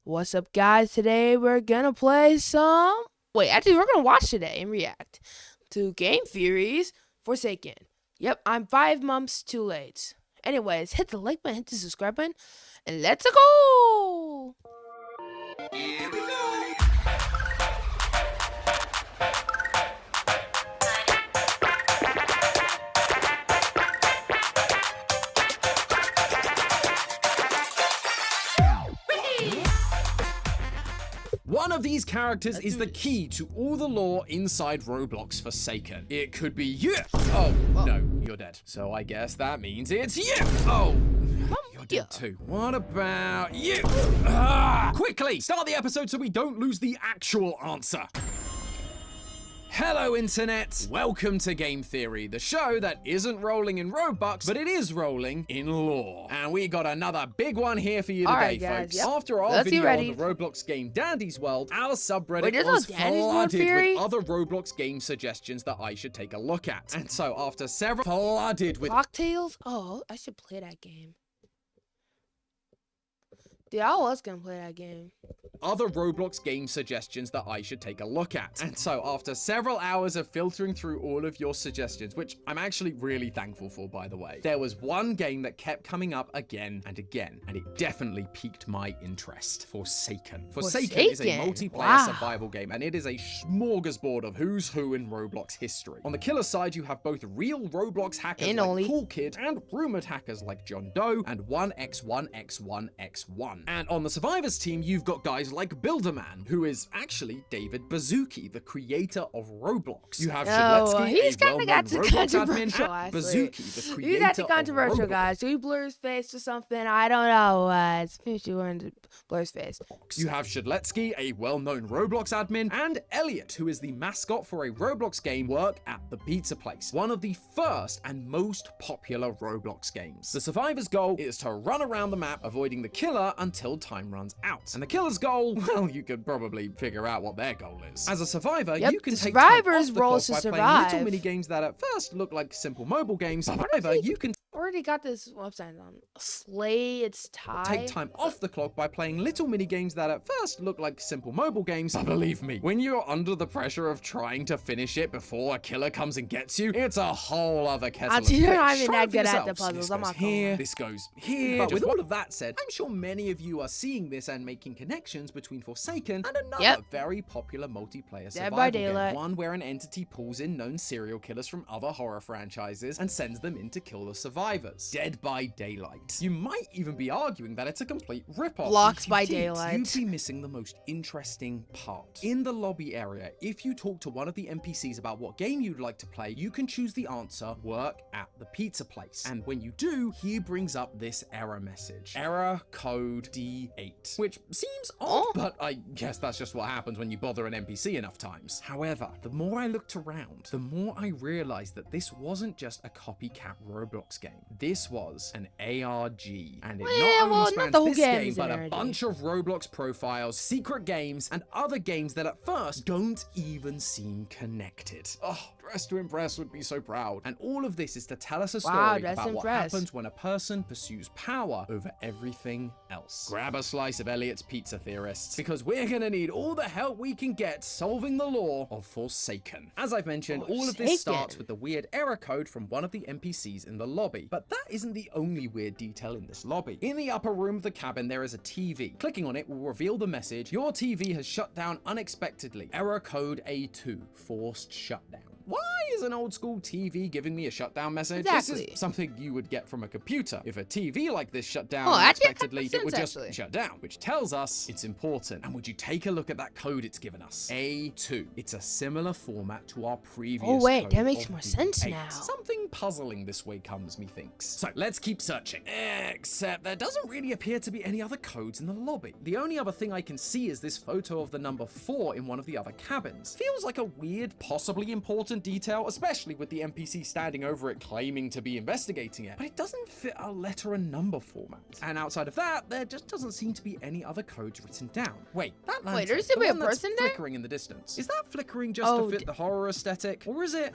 What's up, guys? Today we're gonna play some. Actually, we're gonna watch today and react to Game Theory's Forsaken. Yep, I'm 5 months too late. Anyways, hit the like button, hit the subscribe button, and let's go! Here we go. One of these characters is the key to all the lore inside Roblox Forsaken. It could be you. Oh, no, you're dead. So I guess that means it's you. Oh, you're dead too. What about you? Quickly, start the episode so we don't lose the actual answer. Hello, Internet! Welcome to Game Theory, the show that isn't rolling in Robux, but it is rolling in lore. And we got another big one here for you today, folks. Yep. After our video on the Roblox game Dandy's World, our subreddit was flooded with other Roblox game suggestions that I should take a look at. And so after several Cocktails? Oh, I should play that game. Dude, I was gonna play that game. Other Roblox game suggestions that I should take a look at. And so after several hours of filtering through all of your suggestions, which I'm actually really thankful for, by the way, there was one game that kept coming up again and again, and it definitely piqued my interest. Forsaken. Forsaken is a multiplayer survival game, and it is a smorgasbord of who's who in Roblox history. On the killer side, you have both real Roblox hackers like Cool Kid and rumored hackers like John Doe and 1x1x1x1. And on the survivors team, you've got guys like Builderman, who is actually David Baszucki, the creator of Roblox. You have Shadletsky, he's kind of got Roblox admin, Bazooki, the creator he's got the of controversial, Roblox. guys. Do he blur his face or something? I don't know. It's finished wearing to blur his face. You have Shadletsky, a well-known Roblox admin, and Elliot, who is the mascot for a Roblox game work at the Pizza Place, one of the first and most popular Roblox games. The survivor's goal is to run around the map, avoiding the killer until time runs out. And the killer's goal, well, you could probably figure out what their goal is. As a survivor, you can take time off the clock by playing little mini games that at first look like simple mobile games. However, you can already got this website on Slay It's Time. Take time off the clock by playing little mini games that at first look like simple mobile games. Believe me, when you're under the pressure of trying to finish it before a killer comes and gets you, it's a whole other kettle of fish. You're not even that good at the puzzles. This goes here, this goes here. But with all of that said, I'm sure many of you are seeing this and making connections between Forsaken and another very popular multiplayer survival game. One where an entity pulls in known serial killers from other horror franchises and sends them in to kill the survivors. Dead by Daylight. You might even be arguing that it's a complete ripoff. Blocks by Daylight. You'd be missing the most interesting part. In the lobby area, if you talk to one of the NPCs about what game you'd like to play, you can choose the answer, work at the Pizza Place. And when you do, he brings up this error message. Error code D8. Which seems odd, but I guess that's just what happens when you bother an NPC enough times. However, the more I looked around, the more I realized that this wasn't just a copycat Roblox game. This was an ARG, and it not only spans this game, but a bunch of Roblox profiles, secret games, and other games that at first don't even seem connected. Oh, Dress to Impress would be so proud. And all of this is to tell us a story about what happens when a person pursues power over everything else. Grab a slice of Elliot's Pizza Theorists, because we're gonna need all the help we can get solving the lore of Forsaken. As I've mentioned, all of this starts with the weird error code from one of the NPCs in the lobby. But that isn't the only weird detail in this lobby. In the upper room of the cabin, there is a TV. Clicking on it will reveal the message, your TV has shut down unexpectedly. Error code A2, forced shutdown. Why is an old school TV giving me a shutdown message? This is something you would get from a computer. If a TV like this shut down unexpectedly, it would just shut down, which tells us it's important. And would you take a look at that code it's given us? A2. It's a similar format to our previous code that makes more sense now. Something puzzling this way comes, methinks. So let's keep searching. Except there doesn't really appear to be any other codes in the lobby. The only other thing I can see is this photo of the number 4 in one of the other cabins. Feels like a weird, possibly important important detail, especially with the NPC standing over it claiming to be investigating it, but it doesn't fit our letter and number format. And outside of that, there just doesn't seem to be any other codes written down. Wait, that lantern, there's the a one that's person there? flickering in the distance. Is that flickering just Oh, to fit the horror aesthetic? Or is it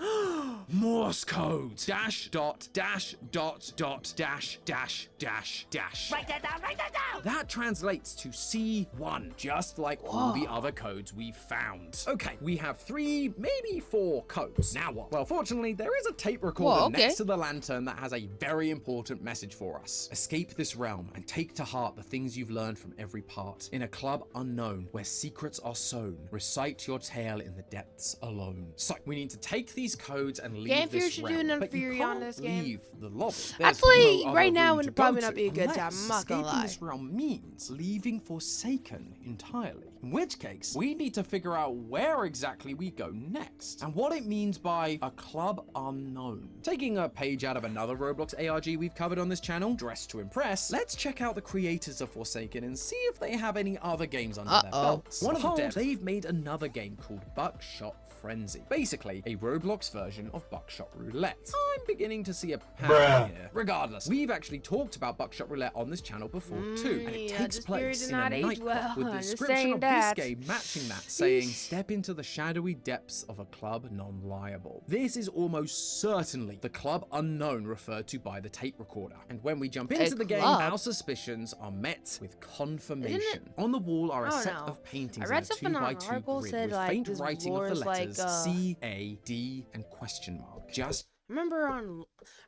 Morse code? Dash dot dash dot dot dash dash dash dash. Write that down, write that down! That translates to C1, just like all the other codes we've found. Okay, we have 3, maybe 4 codes. Now what? Well, fortunately, there is a tape recorder next to the lantern that has a very important message for us. Escape this realm and take to heart the things you've learned from every part. In a club unknown, where secrets are sown, recite your tale in the depths alone. So, we need to take these codes and leave Game this Fury should do realm, an but you Fury on can't this game. leave the lobby. There's Actually, no right other now room would to probably go not be a to, good time. unless I'm not gonna escaping lie. this realm means leaving Forsaken entirely. In which case, we need to figure out where exactly we go next, and what it means by a club unknown. Taking a page out of another Roblox ARG we've covered on this channel, Dress to Impress, let's check out the creators of Forsaken and see if they have any other games under their belts. One of the devs, they've made another game called Buckshot Frenzy. Basically, a Roblox version of Buckshot Roulette. I'm beginning to see a pattern here. Regardless, we've actually talked about Buckshot Roulette on this channel before too, and it takes this period place did in a not age nightclub well. with the I'm just description saying of that. this game matching that, saying, step into the shadowy depths of a club non-liable. This is almost certainly the club unknown referred to by the tape recorder. And when we jump into the game, club? our suspicions are met with confirmation. On the wall are a set of paintings I read in a something on 2x2 an article grid said, with like, faint this writing of lore the is like, letters C, A, D, and question mark. Just Remember on,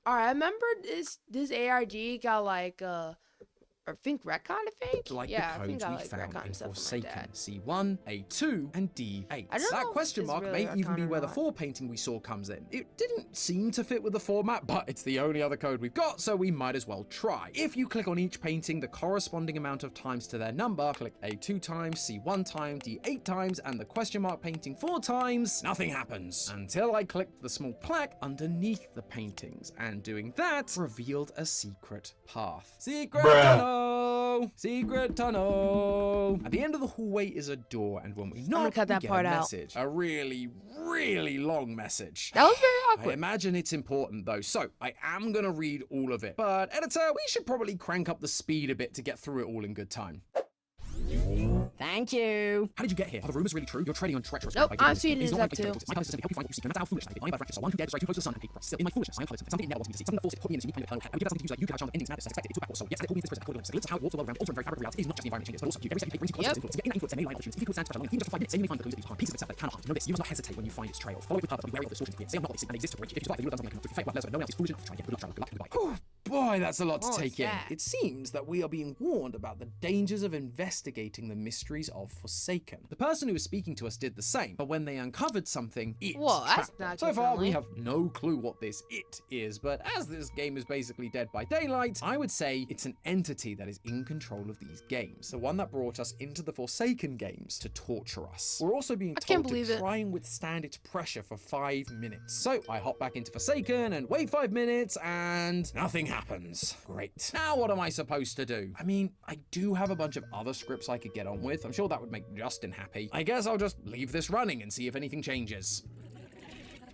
alright, I remember this ARG got like I think retcon, I think. like Yeah, the I think codes I we like found retcon in stuff like Forsaken, that. C1, A2, and D8. I don't That know if question it's mark really may even retcon be or where the not. 4 painting we saw comes in. It didn't seem to fit with the format, but it's the only other code we've got, so we might as well try. If you click on each painting the corresponding amount of times to their number, click A2 times, C1 times, D8 times, and the question mark painting 4 times, nothing happens. Until I clicked the small plaque underneath the paintings, and doing that revealed a secret path. Secret tunnel! Secret tunnel! At the end of the hallway is a door, and when we knock, cut we that get part a out. message. A really, really long message. That was very I awkward. imagine it's important though, so I am gonna read all of it. But editor, we should probably crank up the speed a bit to get through it all in good time. Thank you. How did you get here? Are the rumors really true? You're trading on treacherous Nope, ground by I'm doing speeding this. It is this not up my too. My purpose is simply help you find what you seek, no matter how foolish. I am blinded by the threat of one who dared desire too close to the sun and paid price. Still, in my foolishness, I am close. Something never wants me to see. Something the force has put me in this unique kind of hell. I would give that something to use like you could have challenged endings madness as expected. It took back also. Yes, they pulled me into this prison. I caught it. Glimpse of how it walks all around, altering the very fabric of reality. It is not just the environment changes, but also you. Every step you take brings you closer to its influence. To get in that influence, there may lie opportunities. If you could stand special long, even just for 5 minutes, then you may find the clues that leave behind pieces of itself that cannot harm. Know this, you must not hesitate when you find its trail. Follow it with purpose, but be wary of the distortions here. Say I'm not what they seek and exist to reach. If you survive, you will have done something I cannot do. If you fail, well, let us know. No one else is foolish enough to try and get good luck, good luck, goodbye. Boy, that's a lot to take in. It seems that we are being warned about the dangers of investigating the mysteries of Forsaken. The person who was speaking to us did the same, but when they uncovered something, it Whoa, that's trapped them. not So far, we kid-friendly. have no clue what this it is, but as this game is basically dead by daylight, I would say it's an entity that is in control of these games. The one that brought us into the Forsaken games to torture us. We're also being can't told believe to it. try and withstand its pressure for 5 minutes. So I hop back into Forsaken and wait 5 minutes and nothing happens. Great. Now what am I supposed to do? I mean, I do have a bunch of other scripts I could get on with. I'm sure that would make Justin happy. I guess I'll just leave this running and see if anything changes.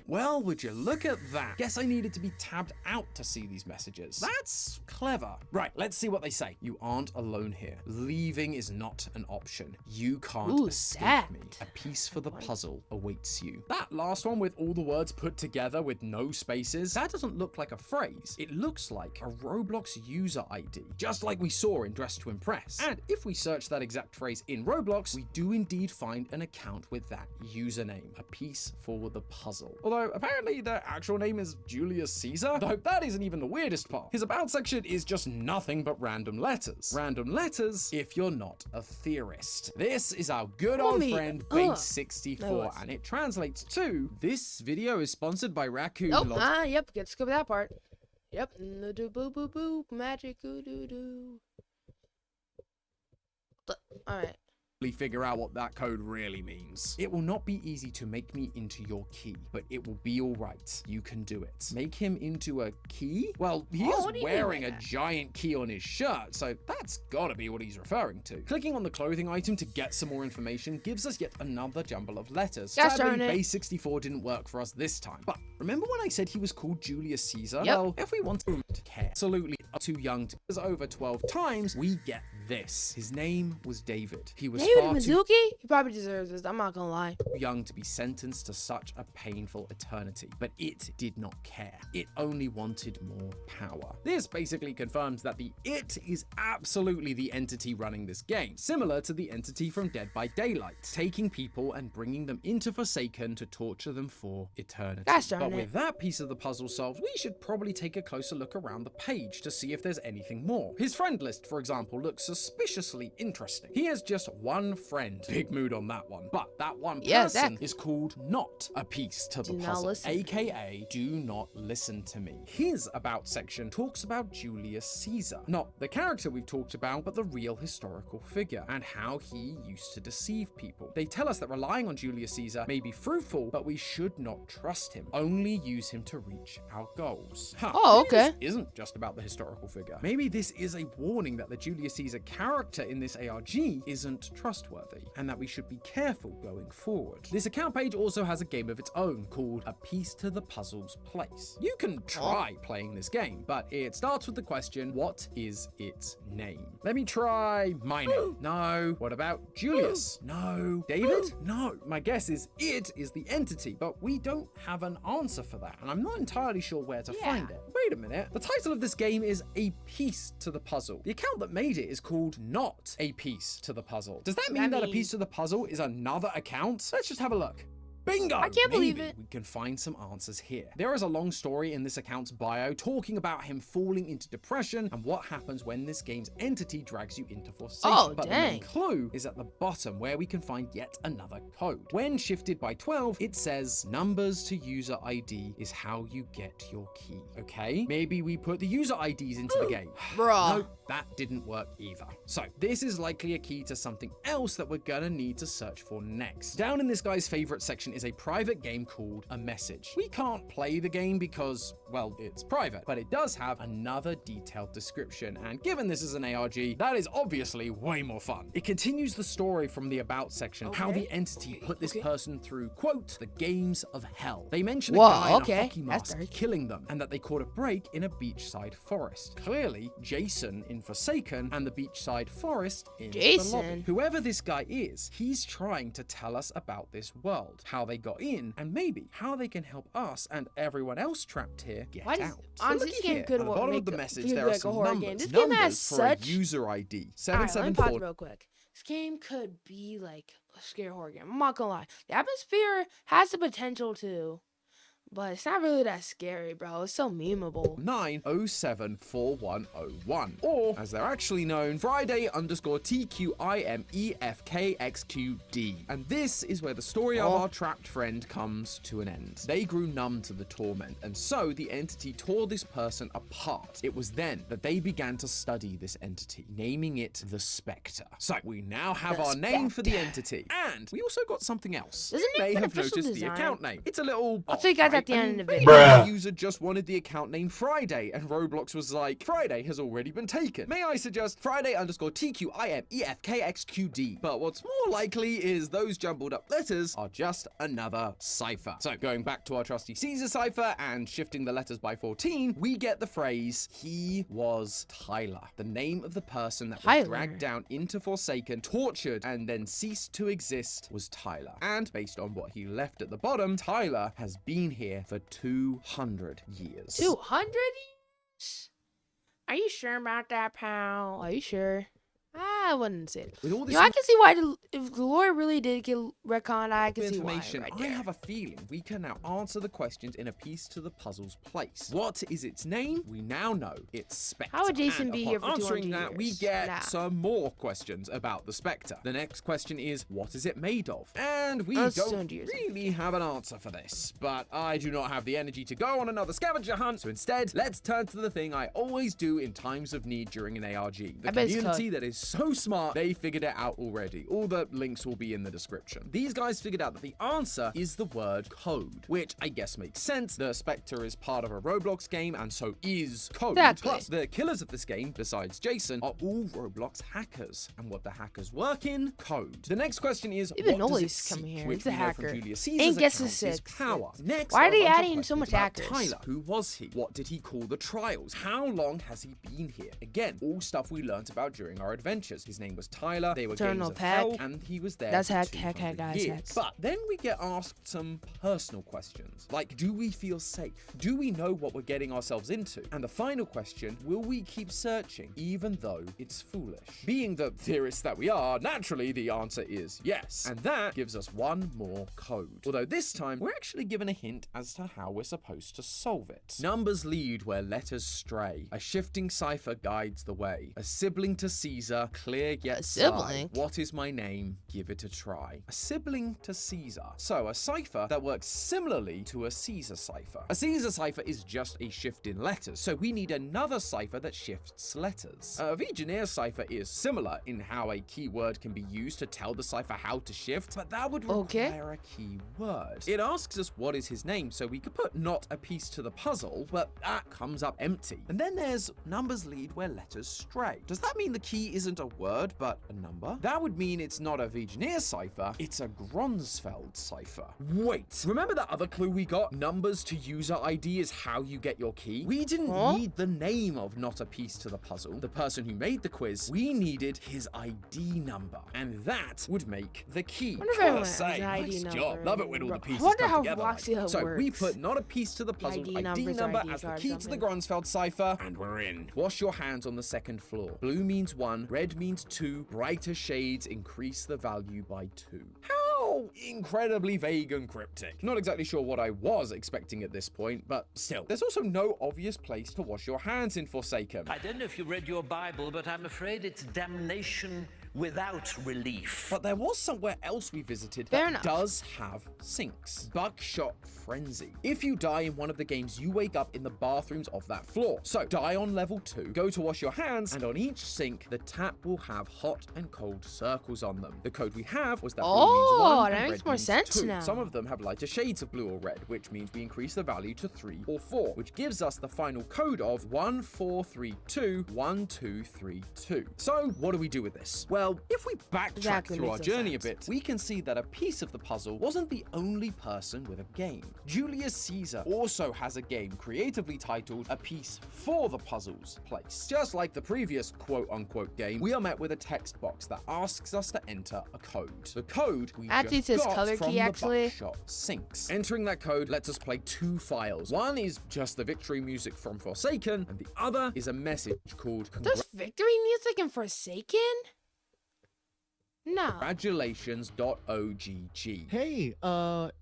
Well, would you look at that? Guess I needed to be tabbed out to see these messages. That's clever. Right, let's see what they say. You aren't alone here. Leaving is not an option. You can't escape that. me. A piece for the puzzle awaits you. That last one with all the words put together with no spaces, that doesn't look like a phrase. It looks like a Roblox user ID, just like we saw in Dress to Impress. And if we search that exact phrase in Roblox, we do indeed find an account with that username, a piece for the puzzle. Although apparently their actual name is Julius Caesar, though that isn't even the weirdest part. His about section is just nothing but random letters. Random letters if you're not a theorist. This is our good old friend Base64, and it translates to, this video is sponsored by Raccoon Nope. Lodge. Yep. Get skip that part. Yep. Do boo boo boo. Magic doo doo doo. All right. absolutely figure out what that code really means. It will not be easy to make me into your key, but it will be all right. You can do it. Make him into a key? Well, he is wearing a giant key on his shirt, so that's gotta be what he's referring to. Clicking on the clothing item to get some more information gives us yet another jumble of letters. Sadly, base 64 didn't work for us this time. But remember when I said he was called Julius Caesar? Yep. Well, if we want to care, absolutely too young to over 12 times, we get this. His name was David. He was David far Mizuki? He probably deserves this. I'm not gonna lie. too young to be sentenced to such a painful eternity, but it did not care. It only wanted more power. This basically confirms that the It is absolutely the entity running this game, similar to the entity from Dead by Daylight, taking people and bringing them into Forsaken to torture them for eternity. But with that piece of the puzzle solved, we should probably take a closer look around the page to see if there's anything more. His friend list, for example, looks suspiciously interesting. He has just one friend. Big mood on that one. But that one person is called Not a Piece to the Puzzle, aka Do Not Listen to Me. His About section talks about Julius Caesar, not the character we've talked about, but the real historical figure, and how he used to deceive people. They tell us that relying on Julius Caesar may be fruitful, but we should not trust him. Only use him to reach our goals. Oh, okay. This isn't just about the historical figure. Maybe this is a warning that the Julius Caesar character in this ARG isn't trustworthy, and that we should be careful going forward. This account page also has a game of its own called A Piece to the Puzzle's Place. You can try playing this game, but it starts with the question, what is its name? Let me try my name. No. What about Julius? No. David? No. My guess is it is the entity, but we don't have an answer for that, and I'm not entirely sure where to find it. Wait a minute. The title of this game is A Piece to the Puzzle. The account that made it is called Not A Piece to the Puzzle. Does that mean that A Piece to the Puzzle is another account? Let's just have a look. Bingo! I can't believe it. We can find some answers here. There is a long story in this account's bio talking about him falling into depression and what happens when this game's entity drags you into Forsaken. But the main clue is at the bottom, where we can find yet another code. When shifted by 12, it says numbers to user ID is how you get your key. Okay, maybe we put the user IDs into the game. Bruh. Nope, that didn't work either. So this is likely a key to something else that we're gonna need to search for next. Down in this guy's favorite section is a private game called A Message. We can't play the game because, well, it's private, but it does have another detailed description, and given this is an ARG, that is obviously way more fun. It continues the story from the About section, how the entity put this person through, quote, the games of hell. They mention a guy in a hockey mask killing them, and that they caught a break in a beachside forest. Clearly, Jason in Forsaken and the beachside forest in the lobby. Whoever this guy is, he's trying to tell us about this world, how they got in, and maybe how they can help us and everyone else trapped here get out. So this game could at the bottom of the message, there are some numbers. This game has such for a user ID. 774. Let me pause real quick. This game could be like a scary horror game. I'm not gonna lie. The atmosphere has the potential to, but it's not really that scary, bro. It's so memeable. 9074101, or as they're actually known, Friday_TQIMEFKXQD. And this is where the story of our trapped friend comes to an end. They grew numb to the torment, and so the entity tore this person apart. It was then that they began to study this entity, naming it the Spectre. So we now have our name for the entity, and we also got something else. You may have noticed the account name. It's a little I'll tell you guys at the end of the video. The user just wanted the account name Friday, and Roblox was like, Friday has already been taken. May I suggest Friday_TQIMEFKXQD? But what's more likely is those jumbled up letters are just another cipher. So going back to our trusty Caesar cipher and shifting the letters by 14, we get the phrase, he was Tyler. The name of the person that was dragged down into Forsaken, tortured, and then ceased to exist was Tyler. And based on what he left at the bottom, Tyler has been here for 200 years. 200 years? Are you sure about that, pal? Are you sure? I wouldn't say it. I can see why if the lawyer really did get retconned, I can see why. I have a feeling we can now answer the questions in A Piece to the Puzzle's Place. What is its name? We now know it's Spectre. How would Jason be here for 200 answering years? that, we get some more questions about the Spectre. The next question is, what is it made of? And we don't really have an answer for this, but I do not have the energy to go on another scavenger hunt, so instead, let's turn to the thing I always do in times of need during an ARG. The community that is so smart, they figured it out already. All the links will be in the description. These guys figured out that the answer is the word code, which I guess makes sense. The Spectre is part of a Roblox game, and so is code. Exactly. Plus, the killers of this game, besides Jason, are all Roblox hackers. And what the hackers work in? Code. The next question is, Even what does it Nobody's coming seek? here. Which He's a we know from hacker. Julius And Caesar's guesses account is 6. power. Next, Why are they a bunch of adding so questions much about hackers? Tyler. Who was he? What did he call the trials? How long has he been here? Again, all stuff we learnt about during our adventures. His name was Tyler. They were Eternal games of hell, Pack. and he was there That's for hack, 200 guys, years. hack. But then we get asked some personal questions, like, do we feel safe? Do we know what we're getting ourselves into? And the final question, will we keep searching, even though it's foolish? Being the theorists that we are, naturally the answer is yes. And that gives us one more code. Although this time, we're actually given a hint as to how we're supposed to solve it. Numbers lead where letters stray. A shifting cipher guides the way. A sibling to Caesar, clear yet A sibling? sigh. What is my name? Give it a try. A sibling to Caesar. So a cipher that works similarly to a Caesar cipher. A Caesar cipher is just a shift in letters, so we need another cipher that shifts letters. A Vigenère cipher is similar in how a keyword can be used to tell the cipher how to shift, but that would require a keyword. It asks us what is his name, so we could put not a piece to the puzzle, but that comes up empty. And then there's numbers lead where letters stray. Does that mean the key isn't a word, but a number? That would mean it's not a Vigenère cipher, it's a Gronsfeld cipher. Wait, remember that other clue we got? Numbers to user ID is how you get your key? We didn't need the name of not a piece to the puzzle, the person who made the quiz. We needed his ID number, and that would make the key. Wonder if everyone Gotta has say, an ID nice number. job. Love it when all the I pieces wonder come how together like Roxy that. Hub So we works. put not a piece to the puzzle, ID ID numbers, number ID as the card, key to the something. Gronsfeld cipher, and we're in. Wash your hands on the second floor. Blue means 1, red means 2, brighter shades increase the value by 2. How incredibly vague and cryptic. Not exactly sure what I was expecting at this point, but still. There's also no obvious place to wash your hands in Forsaken. I don't know if you read your Bible, but I'm afraid it's damnation without relief. But there was somewhere else we visited Fair that enough. does have sinks. Buckshot Frenzy. If you die in one of the games, you wake up in the bathrooms of that floor. So die on level 2, go to wash your hands, and on each sink, the tap will have hot and cold circles on them. The code we have was that blue means 1 that and makes red more means sense 2. now. Some of them have lighter shades of blue or red, which means we increase the value to 3 or 4, which gives us the final code of 14321232. So what do we do with this? Well, if we backtrack Exactly, through our makes no journey a sense. bit, we can see that a piece of the puzzle wasn't the only person with a game. Julius Caesar also has a game creatively titled A Piece for the Puzzle's Place. Just like the previous quote-unquote game, we are met with a text box that asks us to enter a code. The code we Actually, just it says got color from key, the actually. Buckshot sinks. Entering that code lets us play 2 files. One is just the victory music from Forsaken, and the other is a message called There's victory music in Forsaken? No. Congratulations.ogg. Hey,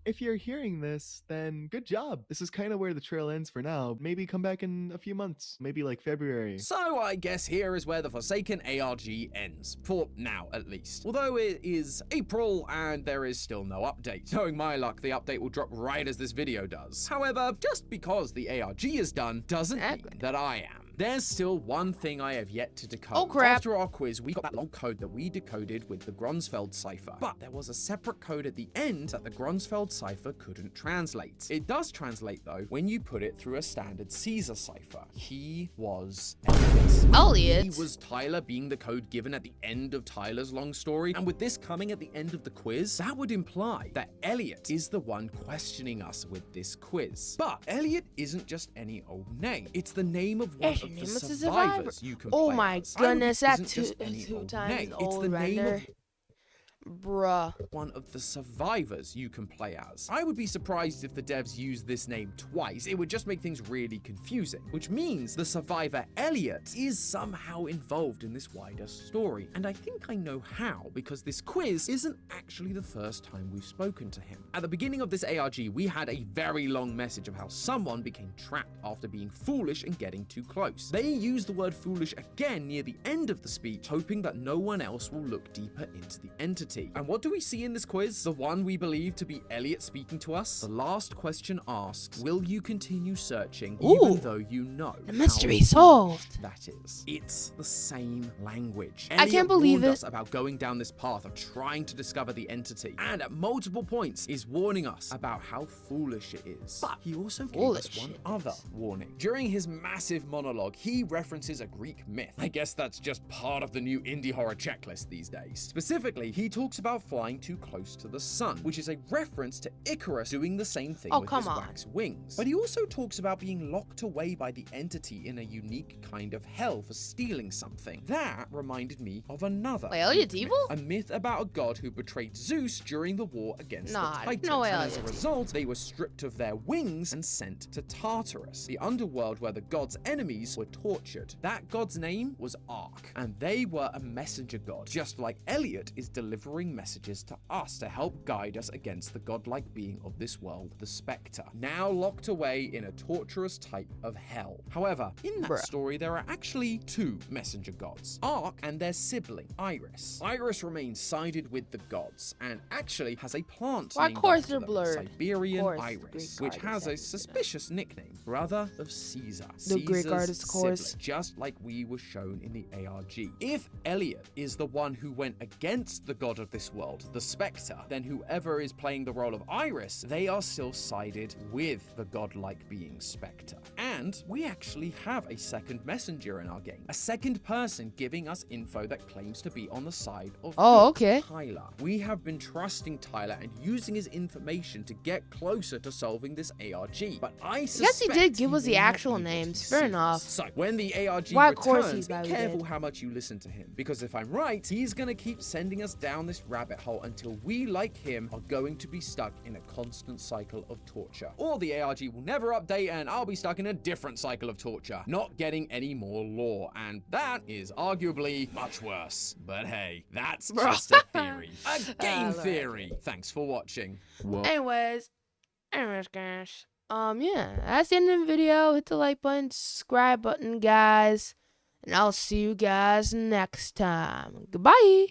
if you're hearing this, then good job. This is kind of where the trail ends for now. Maybe come back in a few months, maybe like February. So I guess here is where the Forsaken ARG ends. For now, at least. Although it is April and there is still no update. Knowing my luck, the update will drop right as this video does. However, just because the ARG is done doesn't mean that I am. There's still one thing I have yet to decode. Oh, crap. After our quiz, we got that long code that we decoded with the Gronsfeld cipher. But there was a separate code at the end that the Gronsfeld cipher couldn't translate. It does translate, though, when you put it through a standard Caesar cipher. He was Elliot. Elliot? He was Tyler being the code given at the end of Tyler's long story. And with this coming at the end of the quiz, that would imply that Elliot is the one questioning us with this quiz. But Elliot isn't just any old name. It's the name of one of the name is a survivors survivor. you can Oh play my as. goodness, that Isn't just any two old times name. It's old the name render. of Bruh. one of the survivors you can play as. I would be surprised if the devs used this name twice. It would just make things really confusing, which means the survivor Elliot is somehow involved in this wider story. And I think I know how, because this quiz isn't actually the first time we've spoken to him. At the beginning of this ARG, we had a very long message of how someone became trapped after being foolish and getting too close. They use the word foolish again near the end of the speech, hoping that no one else will look deeper into the entity. entity. And what do we see in this quiz? The one we believe to be Elliot speaking to us? The last question asks, will you continue searching even though you know The mystery how solved. that is? It's the same language. I can't Elliot believe warned it. us about going down this path of trying to discover the entity, and at multiple points is warning us about how foolish it is. But he also gave us one other warning. During his massive monologue, he references a Greek myth. I guess that's just part of the new indie horror checklist these days. Specifically, he talks about flying too close to the sun, which is a reference to Icarus doing the same thing with his wax wings. But he also talks about being locked away by the entity in a unique kind of hell for stealing something. That reminded me of another Elliot's myth, evil? a myth about a god who betrayed Zeus during the war against the Titans. No way And as a Elliot's result, they were stripped of their wings and sent to Tartarus, the underworld where the god's enemies were tortured. That god's name was Ark, and they were a messenger god, just like Elliot is delivering messages to us to help guide us against the godlike being of this world, the Spectre, now locked away in a torturous type of hell. However, in that story, there are actually two messenger gods, Ark and their sibling, Iris. Iris remains sided with the gods, and actually has a plant named after them, Siberian Iris, which has a suspicious nickname, Brother of Caesar. The Greek Caesar's artist, of course. sibling, just like we were shown in the ARG. If Elliot is the one who went against the god of this world, the Spectre, then whoever is playing the role of Iris, they are still sided with the godlike being Spectre. And we actually have a second messenger in our game, a second person giving us info that claims to be on the side of Tyler. We have been trusting Tyler and using his information to get closer to solving this ARG, but I suspect he did give us may the not actual be able to names. see Fair us. enough. So when the ARG Why, of course returns, he's be careful how much you listen to him, because if I'm right, he's gonna keep sending us down this rabbit hole until we, like him, are going to be stuck in a constant cycle of torture. Or the ARG will never update and I'll be stuck in a different cycle of torture, not getting any more lore, and that is arguably much worse. But hey, that's just a theory. A game theory. Thanks for watching. Anyways, guys. Yeah, that's the end of the video. Hit the like button, subscribe button, guys. And I'll see you guys next time. Goodbye.